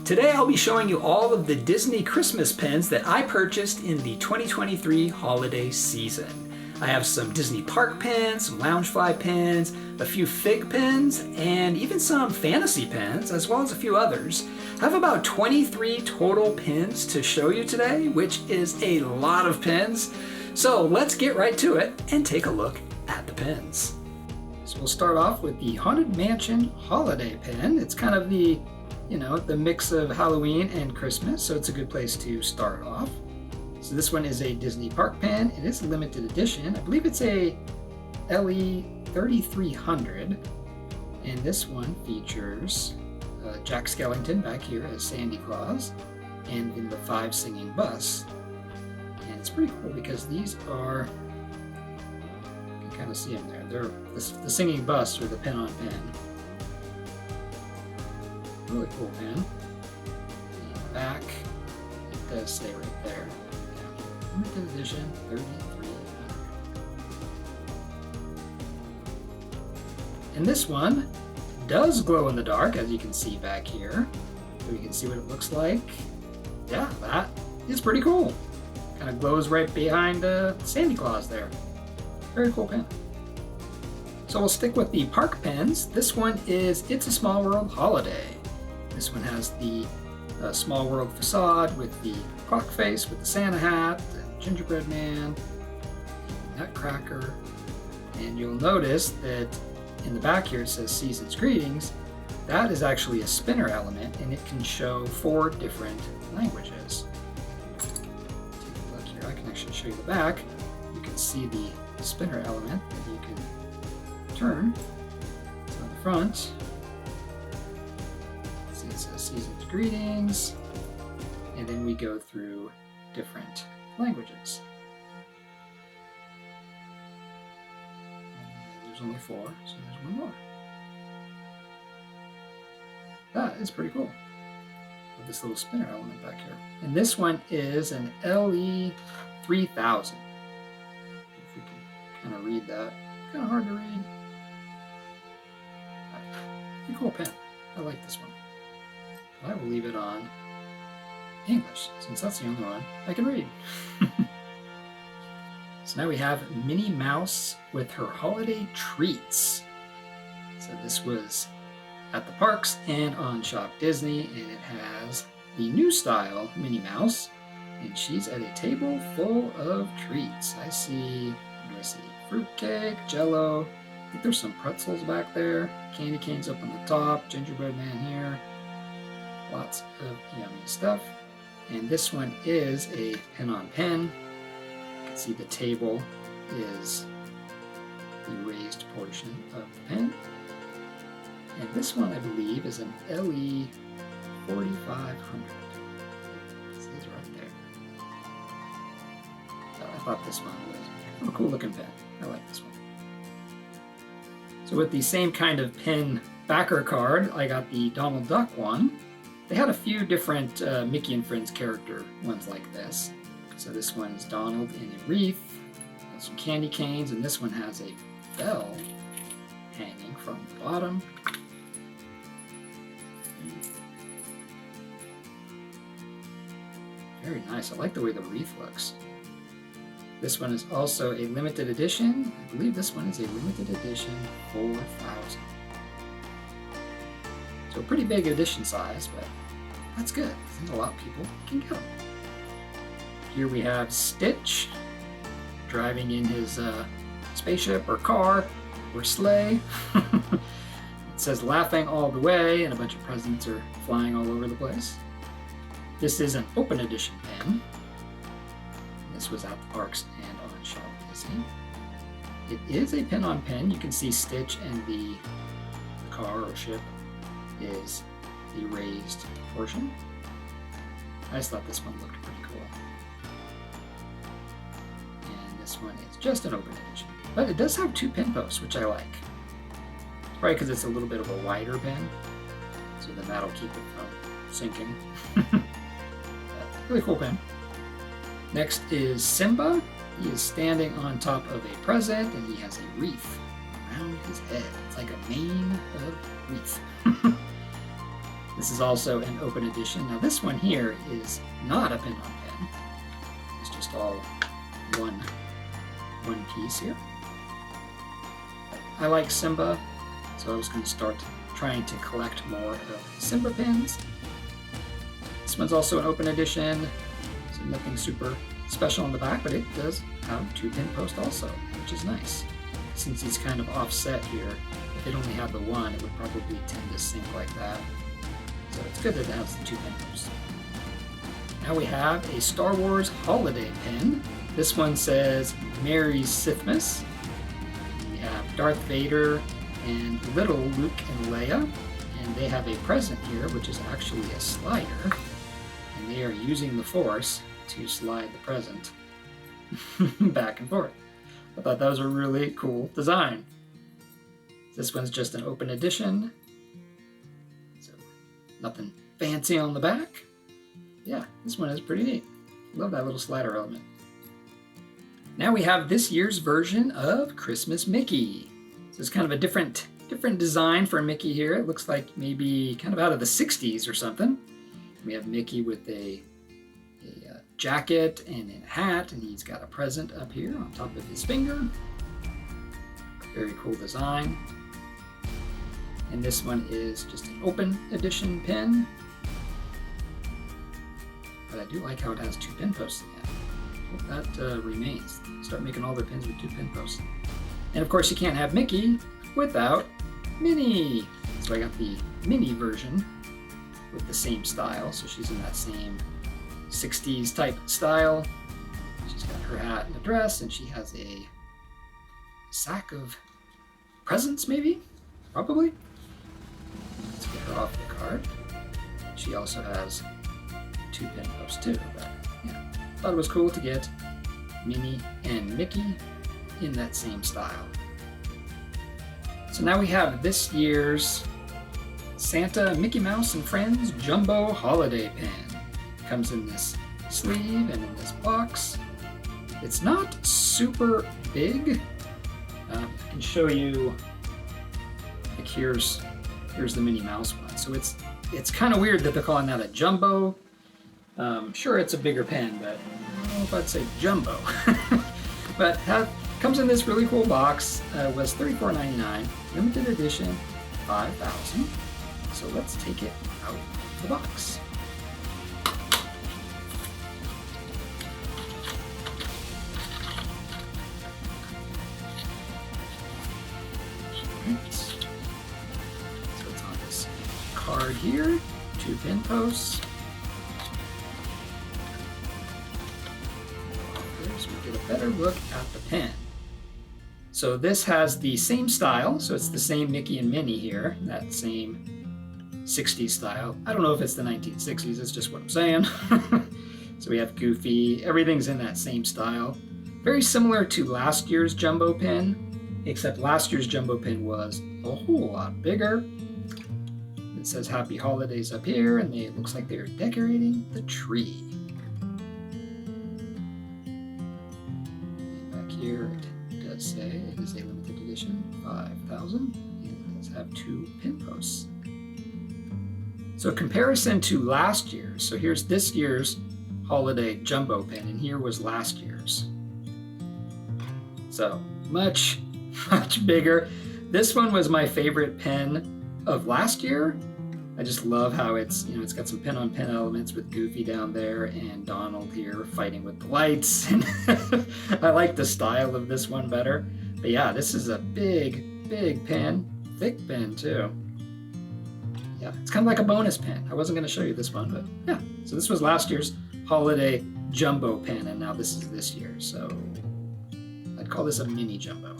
Today I'll be showing you all of the Disney Christmas pins that I purchased in the 2023 holiday season. I have some Disney Park pins, some Loungefly pins, a few Fig pins, and even some fantasy pins, as well as a few others. I have about 23 total pins to show you today, which is a lot of pins. So let's get right to it and take a look at the pins. So we'll start off with the Haunted Mansion Holiday pin. It's kind of the mix of Halloween and Christmas, so it's a good place to start off. So this one is a Disney Park pin. It is a limited edition. I believe it's a LE 3300, and this one features Jack Skellington back here as Sandy Claus, and in the 5 singing bus. And it's pretty cool because these are, you can kind of see them there. They're the singing bus or the pin on pin. Really cool pin. And back, it does say right there, limited edition 3300. And this one does glow in the dark, as you can see back here. So you can see what it looks like. Yeah, that is pretty cool. Kind of glows right behind Sandy Claus there. Very cool pin. So we'll stick with the park pins. This one is It's a Small World Holiday. This one has the Small World facade with the clock face, with the Santa hat, the gingerbread man, the nutcracker. And you'll notice that in the back here it says Season's Greetings. That is actually a spinner element, and it can show 4 different languages. Take a look here. I can actually show you the back. You can see the spinner element that you can turn. It's on the front. See, it says Season's Greetings, and then we go through different languages. And there's only 4, so there's one more. That is pretty cool, with this little spinner element back here. And this one is an LE 3000. If we can kind of read that. Kind of hard to read. Pretty cool pen. I like this one. But I will leave it on English, since that's the only one I can read. So now we have Minnie Mouse with her holiday treats. So this was at the parks and on Shop Disney, and it has the new style Minnie Mouse, and she's at a table full of treats. I see, what do I see? Fruitcake, Jello. I think there's some pretzels back there. Candy canes up on the top. Gingerbread man here. Lots of yummy stuff. And this one is a pin on pin. You can see the table is the raised portion of the pin. And this one, I believe, is an LE 4500. It says right there. So I thought this one was kind of a cool looking pen. I like this one. So with the same kind of pin backer card, I got the Donald Duck one. They had a few different Mickey and Friends character ones like this. So this one is Donald in a wreath, some candy canes, and this one has a bell hanging from the bottom. Very nice. I like the way the wreath looks. This one is also a limited edition. I believe this one is a limited edition 4000. So a pretty big edition size, but that's good. I think a lot of people can get them. Here we have Stitch driving in his spaceship or car or sleigh. It says laughing all the way, and a bunch of presents are flying all over the place. This is an open edition pen. This was at the parks and on Shop Disney. It is a pin on pin. You can see Stitch, and the car or ship is the raised portion. I just thought this one looked pretty cool. And this one is just an open edition. But it does have 2 pin posts, which I like. Probably because it's a little bit of a wider pin, so then that'll keep it from sinking. Really cool pen. Next is Simba. He is standing on top of a present, and he has a wreath around his head. It's like a mane of wreath. This is also an open edition. Now this one here is not a pin-on pen. It's just all one piece here. I like Simba, so I was going to start trying to collect more of Simba pins. This one's also an open edition, so nothing super special on the back, but it does have 2 pin posts also, which is nice. Since he's kind of offset here, if it only had the one, it would probably tend to sink like that. So it's good that it has the 2 pin posts. Now we have a Star Wars holiday pin. This one says Merry Sithmas. We have Darth Vader and little Luke and Leia, and they have a present here, which is actually a slider, and they are using the Force to slide the present back and forth. I thought that was a really cool design. This one's just an open edition, so nothing fancy on the back. Yeah, this one is pretty neat. Love that little slider element. Now we have this year's version of Christmas Mickey. So it's kind of a different design for Mickey here. It looks like maybe kind of out of the 60s or something. We have Mickey with a jacket and a hat, and he's got a present up here on top of his finger. Very cool design. And this one is just an open edition pin. But I do like how it has 2 pin posts in it. Hope that remains. Start making all their pins with 2 pin posts. And of course you can't have Mickey without Minnie. So I got the Minnie version with the same style. So she's in that same 60s type style. She's got her hat and a dress, and she has a sack of presents, maybe? Probably. Let's get her off the card. She also has 2 pin posts too, but yeah. Thought it was cool to get Minnie and Mickey in that same style. So now we have this year's Santa Mickey Mouse and Friends Jumbo Holiday Pen. Comes in this sleeve and in this box. It's not super big. I can show you, like here's the Minnie Mouse one. So it's kind of weird that they're calling that a jumbo. Sure, it's a bigger pen, but I don't know if I'd say jumbo. But comes in this really cool box. Was $34.99, limited edition, 5,000. So let's take it out of the box. So it's on this card here, 2 pin posts. So we get a better look at the pen. So this has the same style, so it's the same Mickey and Minnie here, that same 60s style. I don't know if it's the 1960s, it's just what I'm saying. So we have Goofy, everything's in that same style. Very similar to last year's jumbo pen, except last year's jumbo pen was a whole lot bigger. It says Happy Holidays up here, and it looks like they're decorating the tree. And back here it does say it is a limited edition, 5,000, and it does have 2 pin posts. So comparison to last year's, so here's this year's holiday jumbo pen, and here was last year's. So much bigger. This one was my favorite pen of last year. I just love how it's got some pin-on-pin elements with Goofy down there and Donald here fighting with the lights. And I like the style of this one better. But yeah, this is a big pen, thick pen too. Yeah, it's kind of like a bonus pen. I wasn't going to show you this one, but yeah. So this was last year's holiday jumbo pen, and now this is this year. So I'd call this a mini jumbo.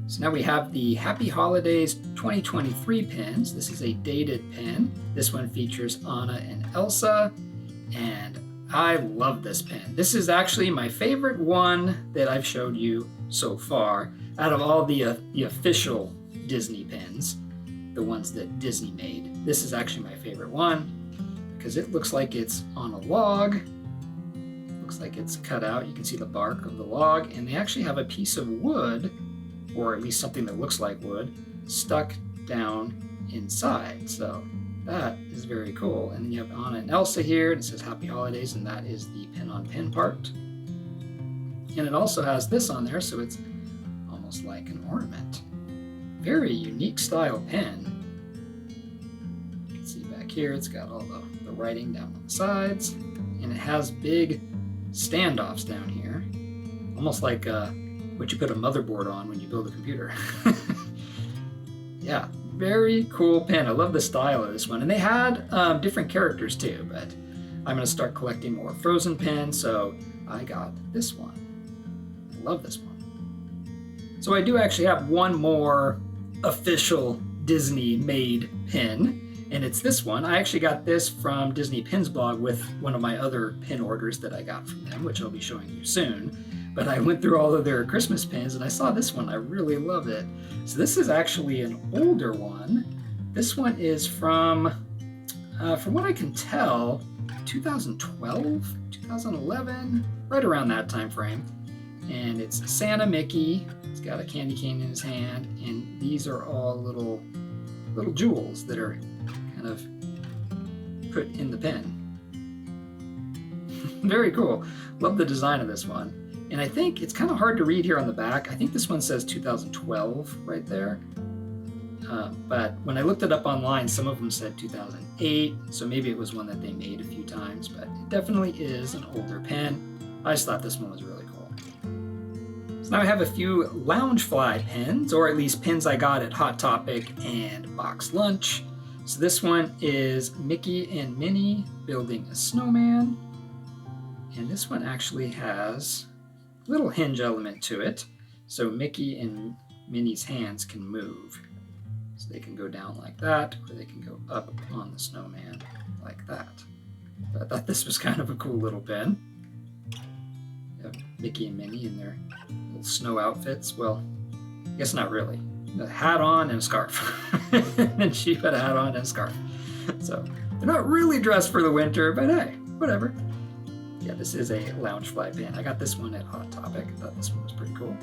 So now we have the Happy Holidays 2023 pens. This is a dated pen. This one features Anna and Elsa, and I love this pen. This is actually my favorite one that I've showed you so far out of all the official Disney pens, the ones that Disney made. This is actually my favorite one because it looks like it's on a log. Looks like it's cut out. You can see the bark of the log, and they actually have a piece of wood, or at least something that looks like wood, stuck down inside. So that is very cool. And then you have Anna and Elsa here, and it says Happy Holidays, and that is the pin on pin part. And it also has this on there, so it's almost like an ornament. Very unique style pen. You can see back here, it's got all the writing down on the sides, and it has big standoffs down here, almost like what you put a motherboard on when you build a computer. Yeah, very cool pen. I love the style of this one. And they had different characters too, but I'm going to start collecting more Frozen pens, so I got this one. I love this one. So I do actually have one more official Disney-made pin, and it's this one. I actually got this from Disney Pins blog with one of my other pin orders that I got from them, which I'll be showing you soon. But I went through all of their Christmas pins and I saw this one. I really love it. So this is actually an older one. This one is from what I can tell, 2012, 2011, right around that time frame. And it's Santa Mickey. He's got a candy cane in his hand, and these are all little jewels that are kind of put in the pen. Very cool. Love the design of this one. And I think it's kind of hard to read here on the back. I think this one says 2012 right there. But when I looked it up online, some of them said 2008. So maybe it was one that they made a few times, but it definitely is an older pen. I just thought this one was really cool. So now I have a few Loungefly pens, or at least pins I got at Hot Topic and Box Lunch. So this one is Mickey and Minnie building a snowman. And this one actually has a little hinge element to it. So Mickey and Minnie's hands can move. So they can go down like that, or they can go up on the snowman like that. So I thought this was kind of a cool little pen. You have Mickey and Minnie in their little snow outfits. Well, I guess not really. A hat on and a scarf. And she put a hat on and a scarf. So they're not really dressed for the winter, but hey, whatever. Yeah, this is a Loungefly pen. I got this one at Hot Topic. I thought this one was pretty cool.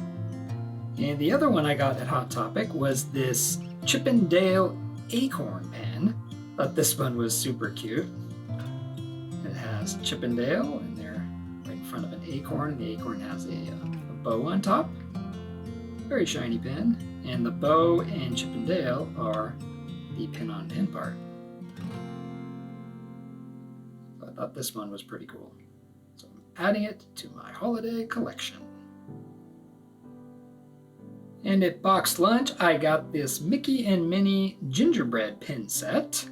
And the other one I got at Hot Topic was this Chip 'n Dale Acorn pen. Thought this one was super cute. It has Chip 'n Dale, and they're right in front of an acorn, and the acorn has a bow on top. Very shiny pen. And the bow and Chip 'n Dale are the pin-on-pin part. So I thought this one was pretty cool. So I'm adding it to my holiday collection. And at Box Lunch, I got this Mickey and Minnie gingerbread pin set.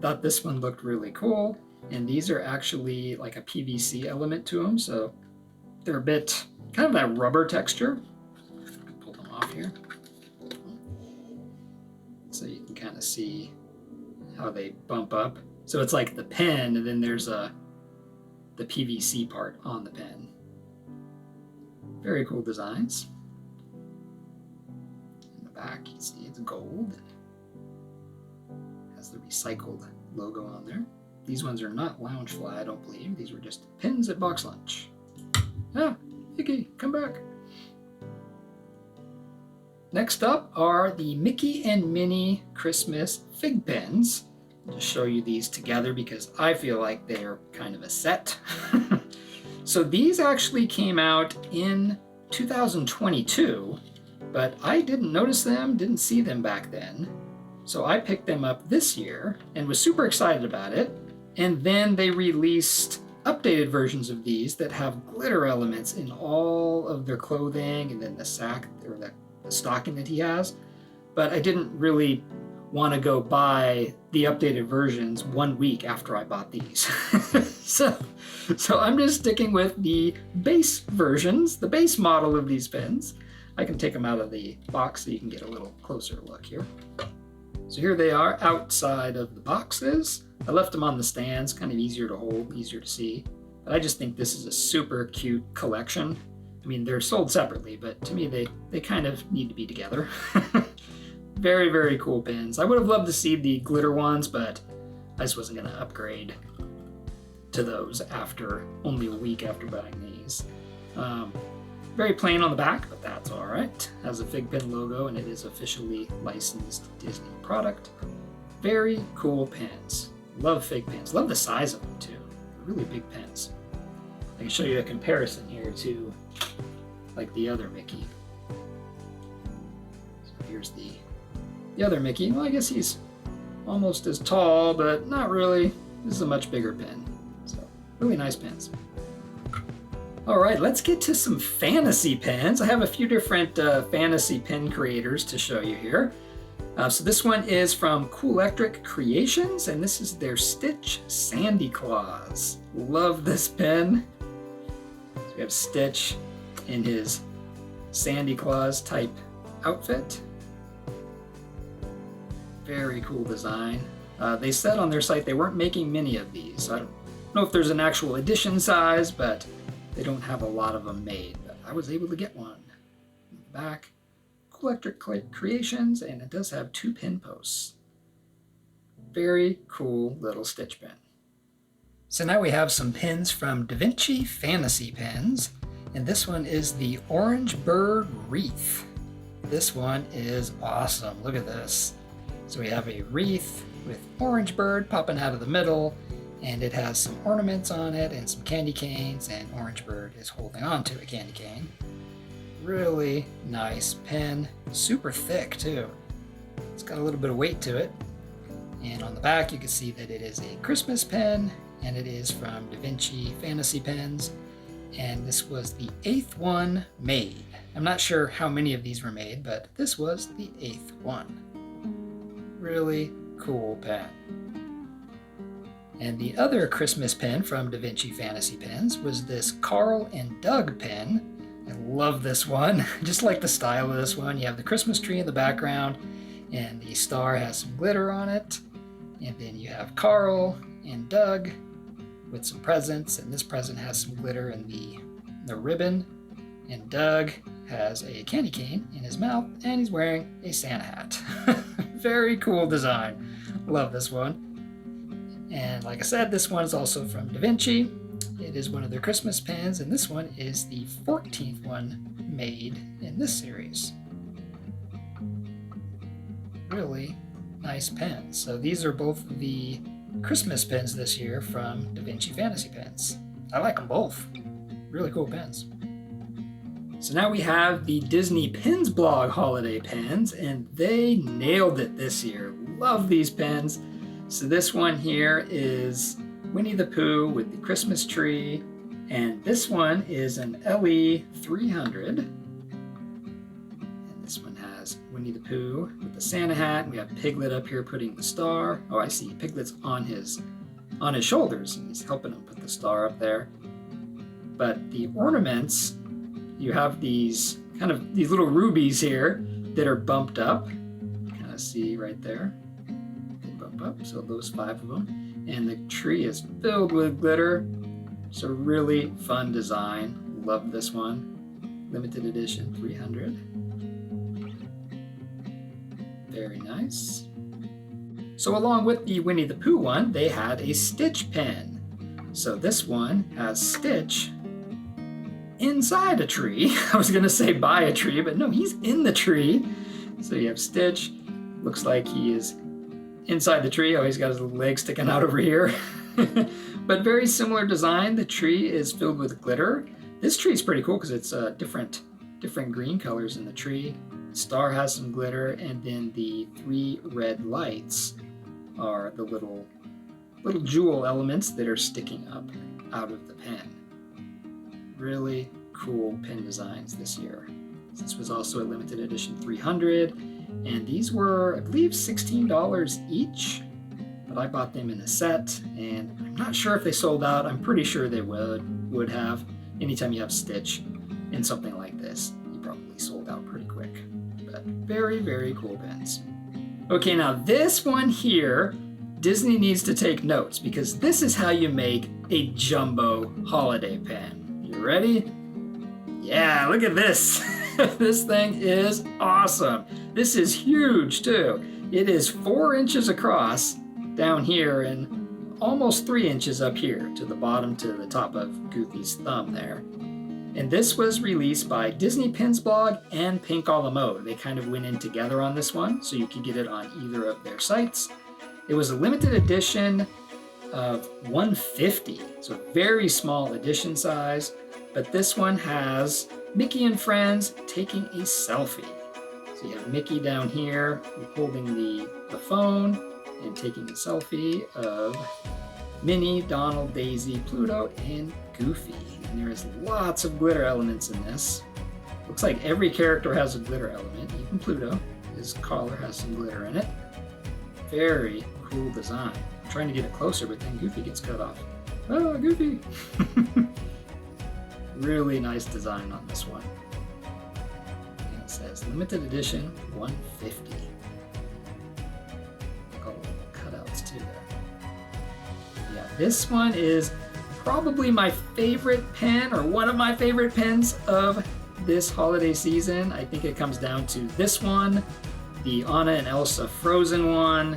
Thought this one looked really cool. And these are actually like a PVC element to them, so they're a bit kind of that rubber texture. Pull them off here. So you can kind of see how they bump up. So it's like the pen, and then there's the PVC part on the pen. Very cool designs. In the back, you see it's gold. Has the recycled logo on there. These ones are not Loungefly, I don't believe. These were just pins at Box Lunch. Ah, Mickey, come back. Next up are the Mickey and Minnie Christmas fig pens. I'll just show you these together because I feel like they're kind of a set. So these actually came out in 2022, but I didn't notice them, didn't see them back then. So I picked them up this year and was super excited about it. And then they released updated versions of these that have glitter elements in all of their clothing, and then the sack or the stocking that he has. But I didn't really want to go buy the updated versions 1 week after I bought these. so I'm just sticking with the base versions, the base model of these pens. I can take them out of the box so you can get a little closer look here. So here they are outside of the boxes. I left them on the stands, kind of easier to hold, easier to see. But I just think this is a super cute collection. I mean, they're sold separately, but to me, they kind of need to be together. Very, very cool pens. I would have loved to see the glitter ones, but I just wasn't going to upgrade to those after only a week after buying these. Very plain on the back, but that's all right. Has a Fig Pen logo, and it is officially licensed Disney product. very cool pens. Love fig pens. Love the size of them too. Really big pens. I can show you a comparison here to like the other Mickey. So here's the other Mickey. Well, I guess he's almost as tall, but not really. This is a much bigger pen. So really nice pens. All right, let's get to some fantasy pens. I have a few different fantasy pen creators to show you here. So this one is from Cool-Electric Creations, and this is their Stitch Sandy Claus. Love this pen. So we have Stitch in his Sandy Claus type outfit. Very cool design. They said on their site they weren't making many of these. So I don't know if there's an actual edition size, but they don't have a lot of them made. But I was able to get one. In the back, Cool-Electric Creations, and it does have 2 pin posts. Very cool little Stitch pen. So now we have some pens from DaVinci Fantasy Pens, and this one is the Orange Bird Wreath. This one is awesome. Look at this. So we have a wreath with Orange Bird popping out of the middle, and it has some ornaments on it and some candy canes, and Orange Bird is holding on to a candy cane. Really nice pen, super thick too. It's got a little bit of weight to it. And on the back you can see that it is a Christmas pen, and it is from DaVinci Fantasy Pens, and this was the 8th one made. I'm not sure how many of these were made, but this was the 8th one. Really cool pen. And the other Christmas pen from DaVinci Fantasy Pens was this Carl and Doug pen. I love this one. Just like the style of this one. You have the Christmas tree in the background, and the star has some glitter on it. And then you have Carl and Doug with some presents, and this present has some glitter in the ribbon. And Doug has a candy cane in his mouth, and he's wearing a Santa hat. Very cool design. Love this one. And like I said, this one is also from DaVinci. It is one of their Christmas pens, and this one is the 14th one made in this series. Really nice pens. So these are both the Christmas pens this year from DaVinci Fantasy Pens. I like them both. Really cool pens. So now we have the Disney Pens blog holiday pens, and they nailed it this year. Love these pens. So this one here is Winnie the Pooh with the Christmas tree, and this one is an LE 300. And this one has Winnie the Pooh with the Santa hat. We have Piglet up here putting the star. Oh, I see. Piglet's on his shoulders, and he's helping him put the star up there. But the ornaments, you have these little rubies here that are bumped up. Kind of see right there. They bump up, so those 5 of them. And the tree is filled with glitter. It's a really fun design. Love this one. Limited edition 300. Very nice. So along with the Winnie the Pooh one, they had a Stitch pen. So this one has Stitch inside a tree. I was gonna say by a tree, but no, he's in the tree. So you have Stitch. Looks like he is inside the tree. Oh, he's got his legs sticking out over here. But very similar design. The tree is filled with glitter. This tree is pretty cool because it's different green colors in the tree. The star has some glitter, and then the 3 red lights are the little jewel elements that are sticking up out of the pen. Really cool pen designs this year. This was also a limited edition 300. And these were, I believe, $16 each, but I bought them in a set, and I'm not sure if they sold out. I'm pretty sure they would have. Anytime you have Stitch in something like this, you probably sold out pretty quick. But very, very cool pens. Okay, now this one here, Disney needs to take notes, because this is how you make a jumbo holiday pen. You ready? Yeah, look at this. This thing is awesome. This is huge too. It is 4 inches across down here and almost 3 inches up here to the bottom to the top of Goofy's thumb there. And this was released by Disney Pens Blog and Pink a la Mode. They kind of went in together on this one, so you can get it on either of their sites. It was a limited edition of 150, so very small edition size, but this one has Mickey and friends taking a selfie. So you have Mickey down here holding the phone and taking a selfie of Minnie, Donald, Daisy, Pluto, and Goofy. And there is lots of glitter elements in this. Looks like every character has a glitter element, even Pluto. His collar has some glitter in it. Very cool design. I'm trying to get it closer, but then Goofy gets cut off. Oh, Goofy! Really nice design on this one. And it says limited edition 150. Got little cutouts too there. Yeah, this one is probably my favorite pen, or one of my favorite pens of this holiday season. I think it comes down to this one, the Anna and Elsa Frozen one,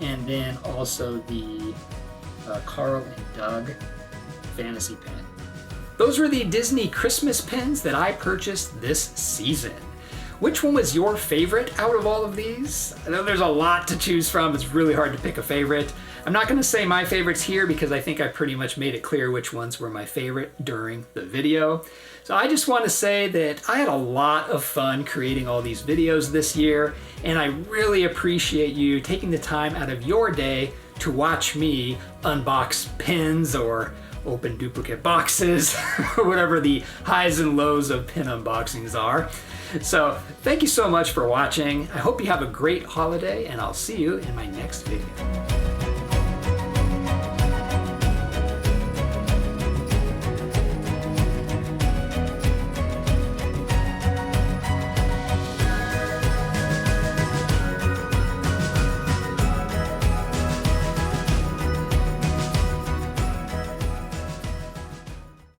and then also the Carl and Doug Fantasy pen. Those were the Disney Christmas pens that I purchased this season. Which one was your favorite out of all of these? I know there's a lot to choose from. It's really hard to pick a favorite. I'm not going to say my favorites here because I think I pretty much made it clear which ones were my favorite during the video. So I just want to say that I had a lot of fun creating all these videos this year, and I really appreciate you taking the time out of your day to watch me unbox pens or open duplicate boxes, or whatever the highs and lows of pen unboxings are. So thank you so much for watching. I hope you have a great holiday, and I'll see you in my next video.